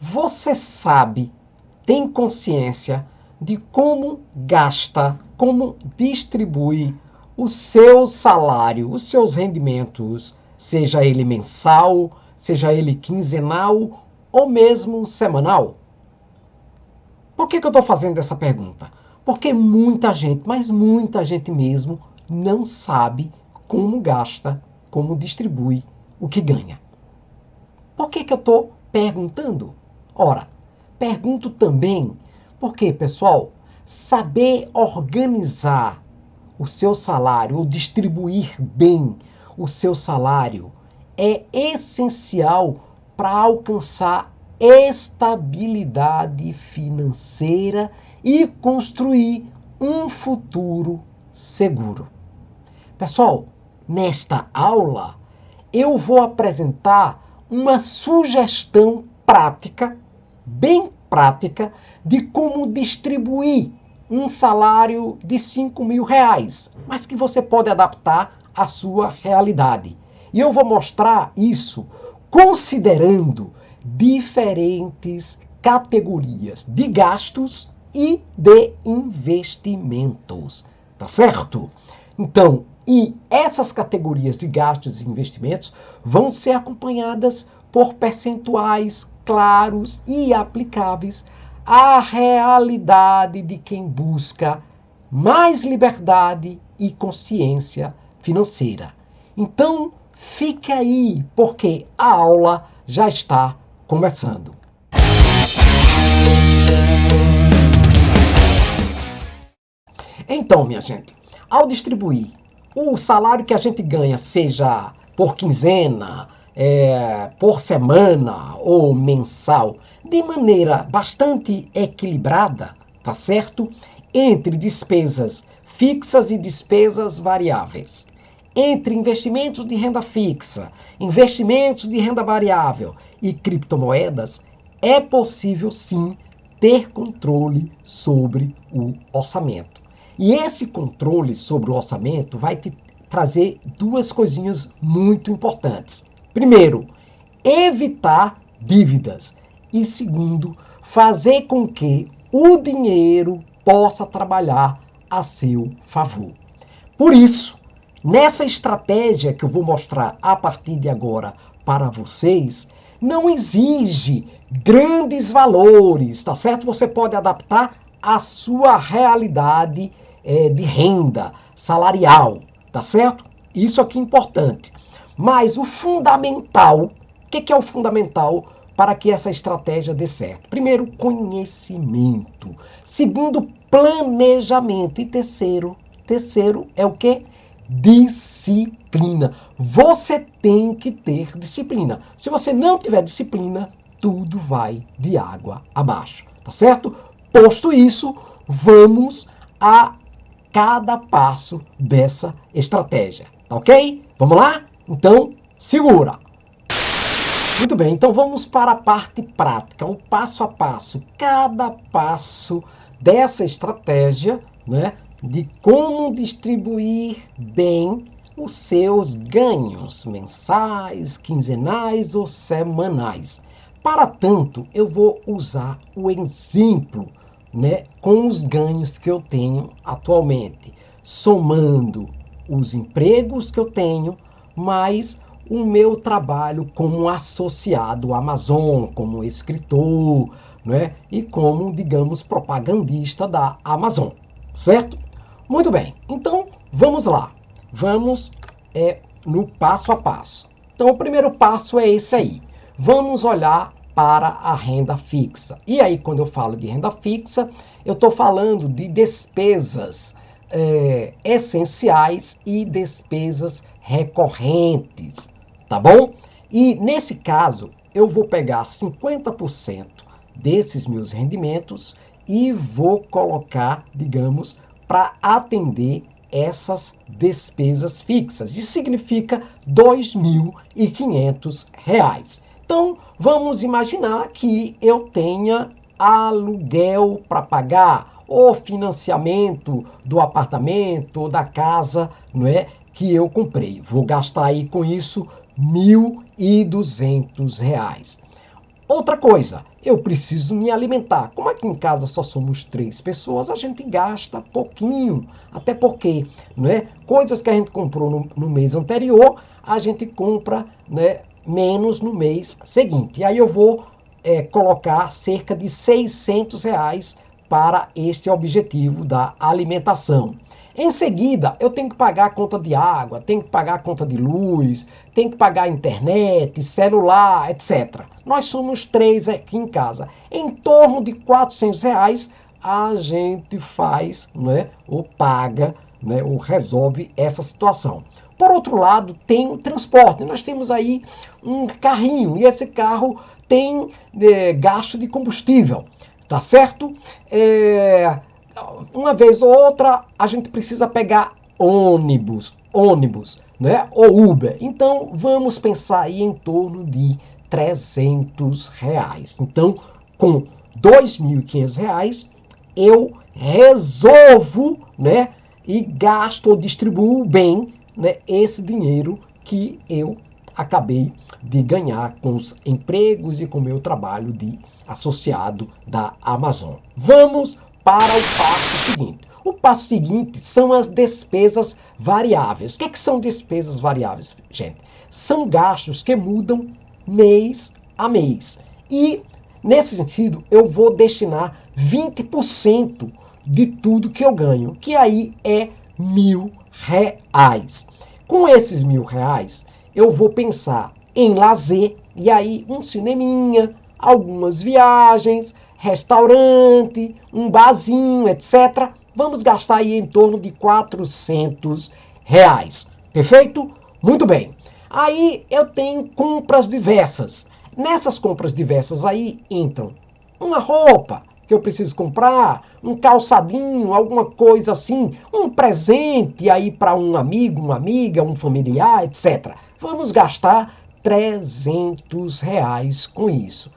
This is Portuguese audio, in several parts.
Você sabe, tem consciência de como gasta, como distribui o seu salário, os seus rendimentos, seja ele mensal, seja ele quinzenal ou mesmo semanal? Por que eu estou fazendo essa pergunta? Porque muita gente, mas muita gente mesmo, não sabe como gasta, como distribui o que ganha. Por que eu estou perguntando? Ora, pergunto também porque, pessoal, saber organizar o seu salário ou distribuir bem o seu salário é essencial para alcançar estabilidade financeira e construir um futuro seguro. Pessoal, nesta aula eu vou apresentar uma sugestão prática, bem prática, de como distribuir um salário de 5 mil reais, mas que você pode adaptar à sua realidade. E eu vou mostrar isso considerando diferentes categorias de gastos e de investimentos, tá certo? Então, e essas categorias de gastos e investimentos vão ser acompanhadas por percentuais claros e aplicáveis à realidade de quem busca mais liberdade e consciência financeira. Então, fique aí, porque a aula já está começando. Então, minha gente, ao distribuir o salário que a gente ganha, seja por quinzena, por semana ou mensal, de maneira bastante equilibrada, tá certo? Entre despesas fixas e despesas variáveis. Entre investimentos de renda fixa, investimentos de renda variável e criptomoedas, é possível sim ter controle sobre o orçamento. E esse controle sobre o orçamento vai te trazer duas coisinhas muito importantes. Primeiro, evitar dívidas. E segundo, fazer com que o dinheiro possa trabalhar a seu favor. Por isso, nessa estratégia que eu vou mostrar a partir de agora para vocês, não exige grandes valores, tá certo? Você pode adaptar a sua realidade de renda salarial, tá certo? Isso aqui é importante. Mas o fundamental, o que é o fundamental para que essa estratégia dê certo? Primeiro, conhecimento. Segundo, planejamento. E terceiro é o quê? Disciplina. Você tem que ter disciplina. Se você não tiver disciplina, tudo vai de água abaixo, tá certo? Posto isso, vamos a cada passo dessa estratégia, tá ok? Vamos lá? Então, segura! Muito bem, então vamos para a parte prática, o passo a passo, cada passo dessa estratégia, né, de como distribuir bem os seus ganhos mensais, quinzenais ou semanais. Para tanto, eu vou usar o exemplo, né, com os ganhos que eu tenho atualmente, somando os empregos que eu tenho, mais o meu trabalho como associado à Amazon, como escritor, né, e como, digamos, propagandista da Amazon, certo? Muito bem, então vamos lá, vamos no passo a passo. Então o primeiro passo é esse aí, vamos olhar para a renda fixa. E aí, quando eu falo de renda fixa, eu estou falando de despesas essenciais e despesas recorrentes, tá bom? E nesse caso, eu vou pegar 50% desses meus rendimentos e vou colocar, digamos, para atender essas despesas fixas. Isso significa R$ 2.500. Então, vamos imaginar que eu tenha aluguel para pagar, ou financiamento do apartamento ou da casa, não é, que eu comprei. Vou gastar aí com isso R$ 1.200. Outra coisa, eu preciso me alimentar. Como aqui em casa só somos 3 pessoas, a gente gasta pouquinho. Até porque, né, coisas que a gente comprou no mês anterior, a gente compra, né, menos no mês seguinte. E aí eu vou colocar cerca de R$ 600 para este objetivo da alimentação. Em seguida, eu tenho que pagar a conta de água, tenho que pagar a conta de luz, tenho que pagar a internet, celular, etc. Nós somos 3 aqui em casa. Em torno de R$ 400 a gente faz, né, ou paga, né, ou resolve essa situação. Por outro lado, tem o transporte. Nós temos aí um carrinho e esse carro tem gasto de combustível, tá certo? Uma vez ou outra a gente precisa pegar ônibus, né? Ou Uber. Então vamos pensar aí em torno de R$ 300. Então, com R$ 2.500 eu resolvo, né? E gasto ou distribuo bem, né, esse dinheiro que eu acabei de ganhar com os empregos e com o meu trabalho de associado da Amazon. Vamos para o passo seguinte. O passo seguinte são as despesas variáveis. O que são despesas variáveis, gente? São gastos que mudam mês a mês. E, nesse sentido, eu vou destinar 20% de tudo que eu ganho, que aí é R$ 1.000. Com esses R$ 1.000, eu vou pensar em lazer, e aí um cineminha, algumas viagens, restaurante, um barzinho, etc. Vamos gastar aí em torno de R$ 400. Perfeito? Muito bem. Aí eu tenho compras diversas. Nessas compras diversas aí entram uma roupa que eu preciso comprar, um calçadinho, alguma coisa assim, um presente aí para um amigo, uma amiga, um familiar, etc. Vamos gastar R$ 300 com isso.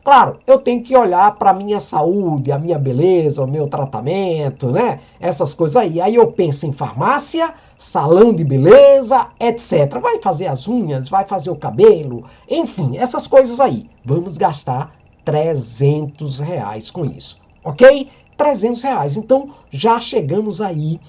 Claro, eu tenho que olhar para a minha saúde, a minha beleza, o meu tratamento, né? Essas coisas aí. Aí eu penso em farmácia, salão de beleza, etc. Vai fazer as unhas, vai fazer o cabelo, enfim, essas coisas aí. Vamos gastar R$ 300 com isso, ok? R$ 300. Então já chegamos aí,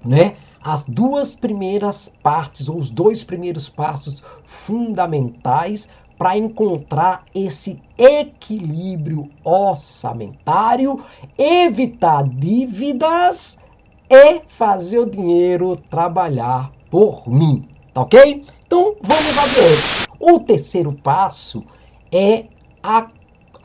né? As duas primeiras partes, ou os dois primeiros passos fundamentais para encontrar esse equilíbrio orçamentário, evitar dívidas e fazer o dinheiro trabalhar por mim, tá ok? Então vamos adiante. O terceiro passo é a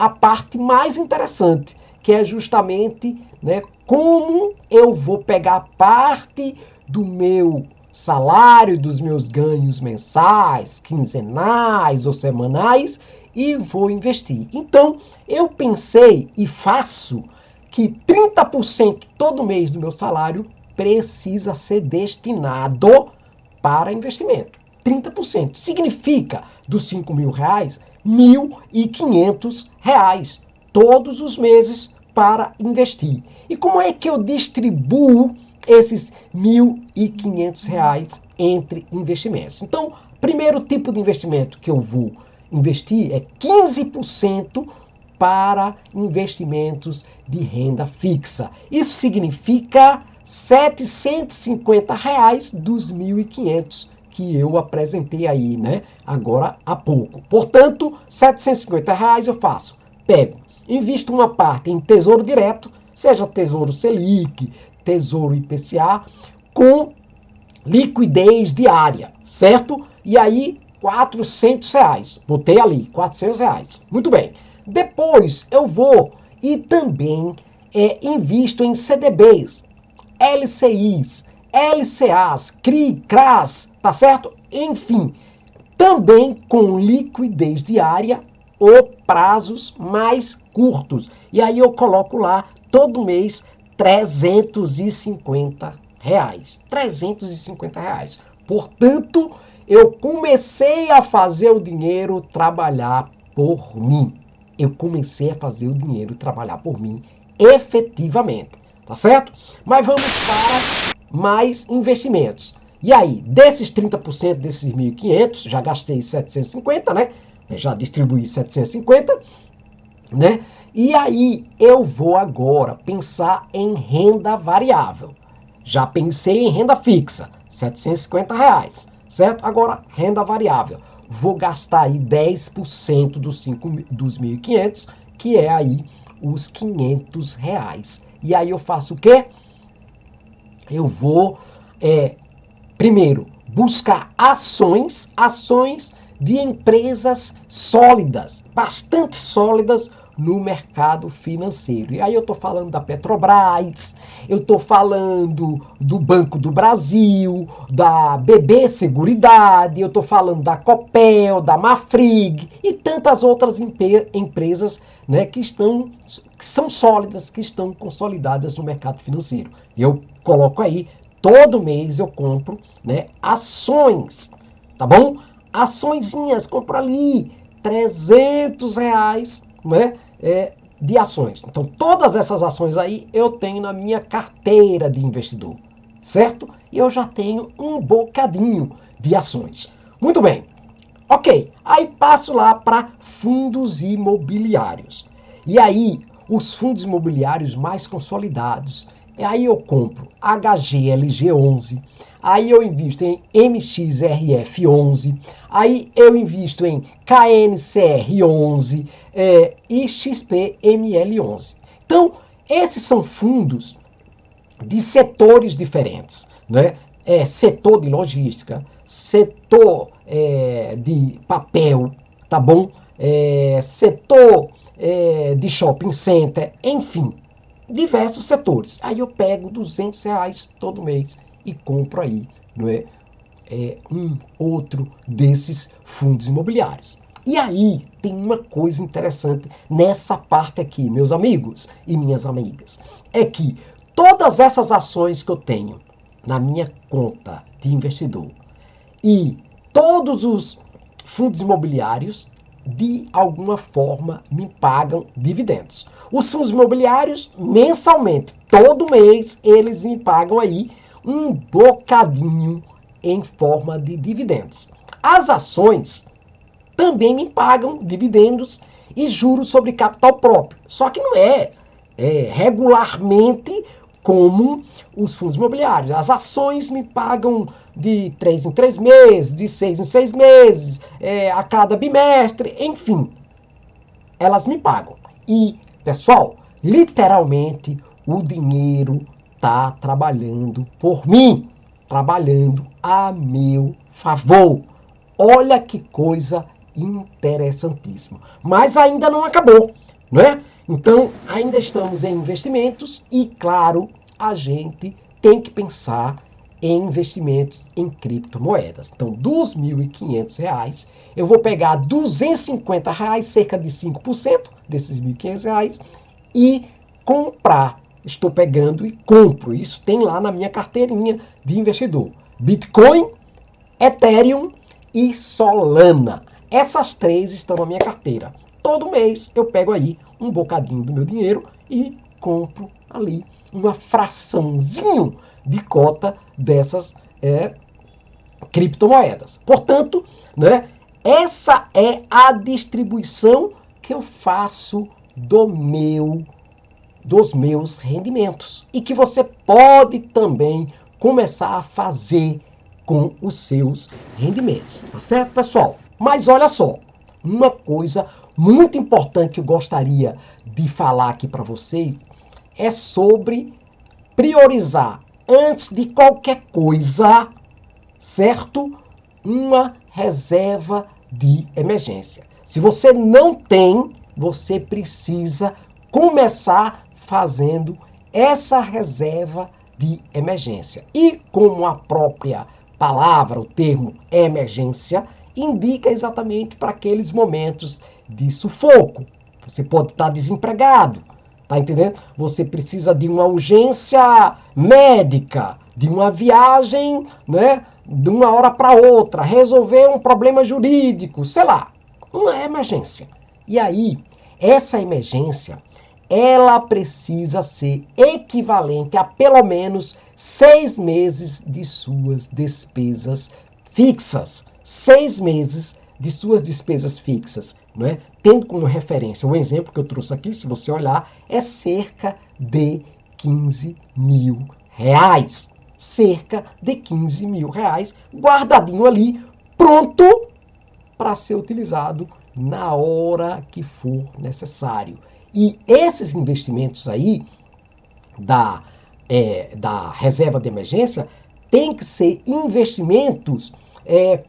parte mais interessante, que é justamente, né, como eu vou pegar parte do meu salário, dos meus ganhos mensais, quinzenais ou semanais e vou investir. Então, eu pensei e faço que 30% todo mês do meu salário precisa ser destinado para investimento. 30%. Significa, dos R$ 5.000, R$ 1.500 todos os meses para investir. E como é que eu distribuo esses R$ 1.500 entre investimentos? Então, primeiro tipo de investimento que eu vou investir é 15% para investimentos de renda fixa. Isso significa R$ 750 dos 1.500 que eu apresentei aí, né? Agora há pouco. Portanto, R$ 750 eu faço. Pego, invisto uma parte em tesouro direto, seja Tesouro Selic, Tesouro IPCA, com liquidez diária, certo? E aí, R$ 400. Botei ali, R$ 400. Muito bem. Depois eu vou e também invisto em CDBs, LCIs, LCAs, CRI, CRAs, tá certo? Enfim, também com liquidez diária ou prazos mais curtos. E aí eu coloco lá todo mês R$ 350. R$ 350. Portanto, eu comecei a fazer o dinheiro trabalhar por mim. Eu comecei a fazer o dinheiro trabalhar por mim efetivamente, tá certo? Mas vamos para mais investimentos. E aí, desses 30% desses 1.500, já gastei 750, né? já distribuí 750, né? E aí eu vou agora pensar em renda variável. Já pensei em renda fixa, R$ 750, certo? Agora, renda variável. Vou gastar aí 10% dos 1.500, que é aí os R$ 500. E aí eu faço o quê? Eu vou, primeiro, buscar ações de empresas sólidas, bastante sólidas no mercado financeiro. E aí eu estou falando da Petrobras, eu estou falando do Banco do Brasil, da BB Seguridade, eu estou falando da Copel, da Mafrig e tantas outras empresas, né, que são sólidas, que estão consolidadas no mercado financeiro. Eu coloco aí, todo mês eu compro, né, ações, tá bom? Açõezinhas, compro ali R$ 300, né, de ações. Então, todas essas ações aí eu tenho na minha carteira de investidor, certo? E eu já tenho um bocadinho de ações. Muito bem. Ok, aí passo lá para fundos imobiliários. E aí, os fundos imobiliários mais consolidados. E aí eu compro HGLG11, aí eu invisto em MXRF11, aí eu invisto em KNCR11 e XPML11. Então, esses são fundos de setores diferentes, né? Setor de logística, setor de papel, tá bom? Setor de shopping center, enfim, diversos setores. Aí eu pego R$ 200 todo mês e compro aí, não é? Um outro desses fundos imobiliários. E aí tem uma coisa interessante nessa parte aqui, meus amigos e minhas amigas, é que todas essas ações que eu tenho na minha conta de investidor e todos os fundos imobiliários, de alguma forma, me pagam dividendos. Os fundos imobiliários, mensalmente, todo mês, eles me pagam aí um bocadinho em forma de dividendos. As ações também me pagam dividendos e juros sobre capital próprio. Só que não é regularmente como os fundos imobiliários. As ações me pagam de 3 em 3 meses, de 6 em 6 meses, a cada bimestre, enfim. Elas me pagam. E, pessoal, literalmente o dinheiro está trabalhando por mim, trabalhando a meu favor. Olha que coisa interessantíssima. Mas ainda não acabou, não é? Então, ainda estamos em investimentos e, claro, a gente tem que pensar em investimentos em criptomoedas. Então, dos R$ 1.500, eu vou pegar R$ 250, cerca de 5% desses R$ 1.500, e comprar. Estou pegando e compro. Isso tem lá na minha carteirinha de investidor. Bitcoin, Ethereum e Solana. Essas três estão na minha carteira. Todo mês eu pego aí um bocadinho do meu dinheiro e compro ali uma fraçãozinho de cota dessas criptomoedas. Portanto, né, essa é a distribuição que eu faço dos meus rendimentos e que você pode também começar a fazer com os seus rendimentos, tá certo, pessoal? Mas olha só, uma coisa muito importante que eu gostaria de falar aqui para vocês é sobre priorizar, antes de qualquer coisa, certo? Uma reserva de emergência. Se você não tem, você precisa começar fazendo essa reserva de emergência. E como a própria palavra, o termo emergência, indica exatamente para aqueles momentos de sufoco. Você pode estar desempregado, tá entendendo? Você precisa de uma urgência médica, de uma viagem, né, de uma hora para outra, resolver um problema jurídico, sei lá, uma emergência. E aí, essa emergência, ela precisa ser equivalente a pelo menos 6 meses de suas despesas fixas. 6 meses de suas despesas fixas, não é? Tendo como referência o exemplo que eu trouxe aqui, se você olhar, é cerca de 15 mil reais. Cerca de 15 mil reais guardadinho ali, pronto para ser utilizado na hora que for necessário. E esses investimentos aí da reserva de emergência tem que ser investimentos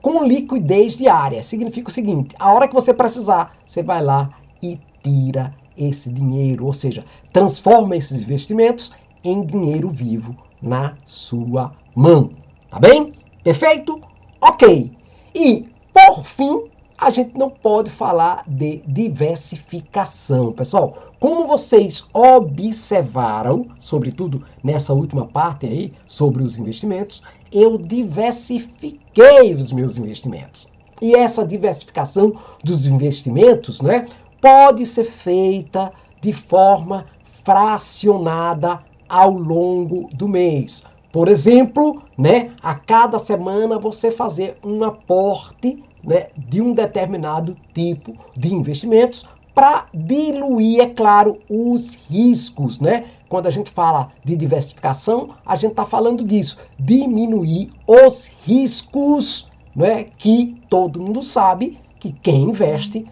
com liquidez diária. Significa o seguinte, a hora que você precisar, você vai lá e tira esse dinheiro, ou seja, transforma esses investimentos em dinheiro vivo na sua mão. Tá bem? Perfeito? Ok. E, por fim, a gente não pode falar de diversificação. Pessoal, como vocês observaram, sobretudo nessa última parte aí, sobre os investimentos, eu diversifiquei os meus investimentos. E essa diversificação dos investimentos, né, pode ser feita de forma fracionada ao longo do mês. Por exemplo, né, a cada semana você fazer um aporte, né, de um determinado tipo de investimentos para diluir, é claro, os riscos, né? Quando a gente fala de diversificação, a gente está falando disso, diminuir os riscos, né, que todo mundo sabe que quem investe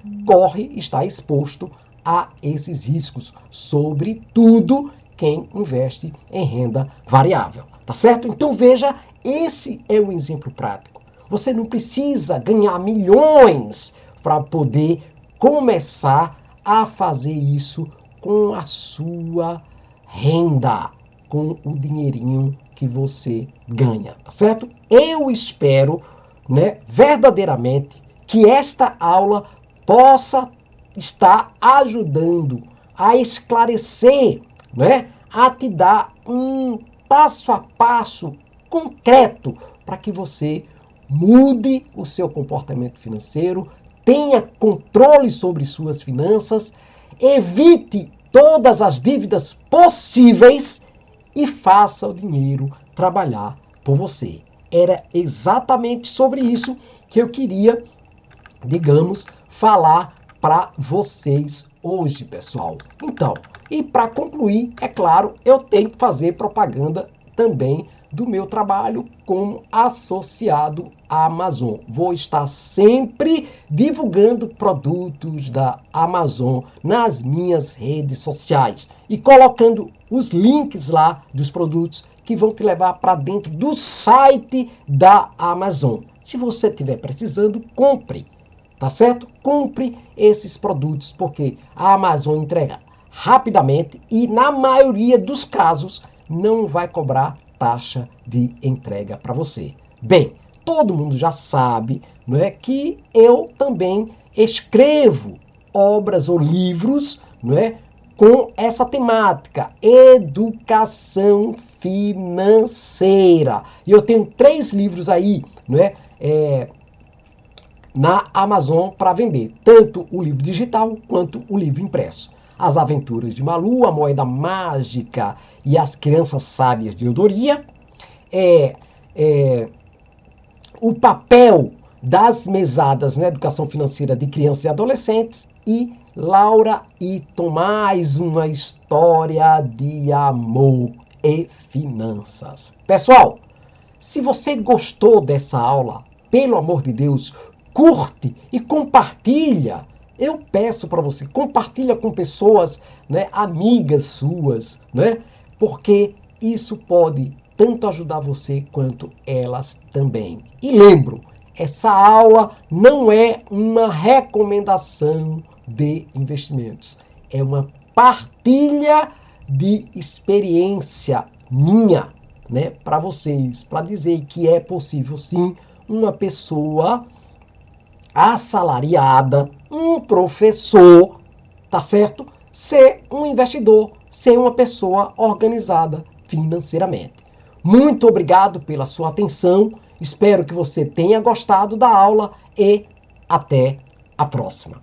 está exposto a esses riscos, sobretudo quem investe em renda variável, tá certo? Então veja, esse é um exemplo prático. Você não precisa ganhar milhões para poder começar a fazer isso com a sua renda, com o dinheirinho que você ganha, tá certo? Eu espero, né, verdadeiramente que esta aula possa estar ajudando a esclarecer, né, a te dar um passo a passo concreto para que você mude o seu comportamento financeiro, tenha controle sobre suas finanças, evite todas as dívidas possíveis e faça o dinheiro trabalhar por você. Era exatamente sobre isso que eu queria, digamos, falar para vocês hoje, pessoal. Então, e para concluir, é claro, eu tenho que fazer propaganda também do meu trabalho como associado à Amazon. Vou estar sempre divulgando produtos da Amazon nas minhas redes sociais e colocando os links lá dos produtos que vão te levar para dentro do site da Amazon. Se você estiver precisando, compre, tá certo? Compre esses produtos porque a Amazon entrega rapidamente e na maioria dos casos não vai cobrar taxa de entrega para você. Bem, todo mundo já sabe, não é, que eu também escrevo obras ou livros, não é, com essa temática, educação financeira. E eu tenho 3 livros aí, não é, na Amazon para vender, tanto o livro digital quanto o livro impresso. As Aventuras de Malu, A Moeda Mágica e As Crianças Sábias de Eudoria. O papel das mesadas na educação financeira de crianças e adolescentes. E Laura e Tomás, uma história de amor e finanças. Pessoal, se você gostou dessa aula, pelo amor de Deus, curte e compartilha. Eu peço para você, compartilha com pessoas, né, amigas suas, né, porque isso pode tanto ajudar você quanto elas também. E lembro, essa aula não é uma recomendação de investimentos, é uma partilha de experiência minha, né, para vocês, para dizer que é possível sim uma pessoa assalariada, um professor, tá certo? Ser um investidor, ser uma pessoa organizada financeiramente. Muito obrigado pela sua atenção, espero que você tenha gostado da aula e até a próxima.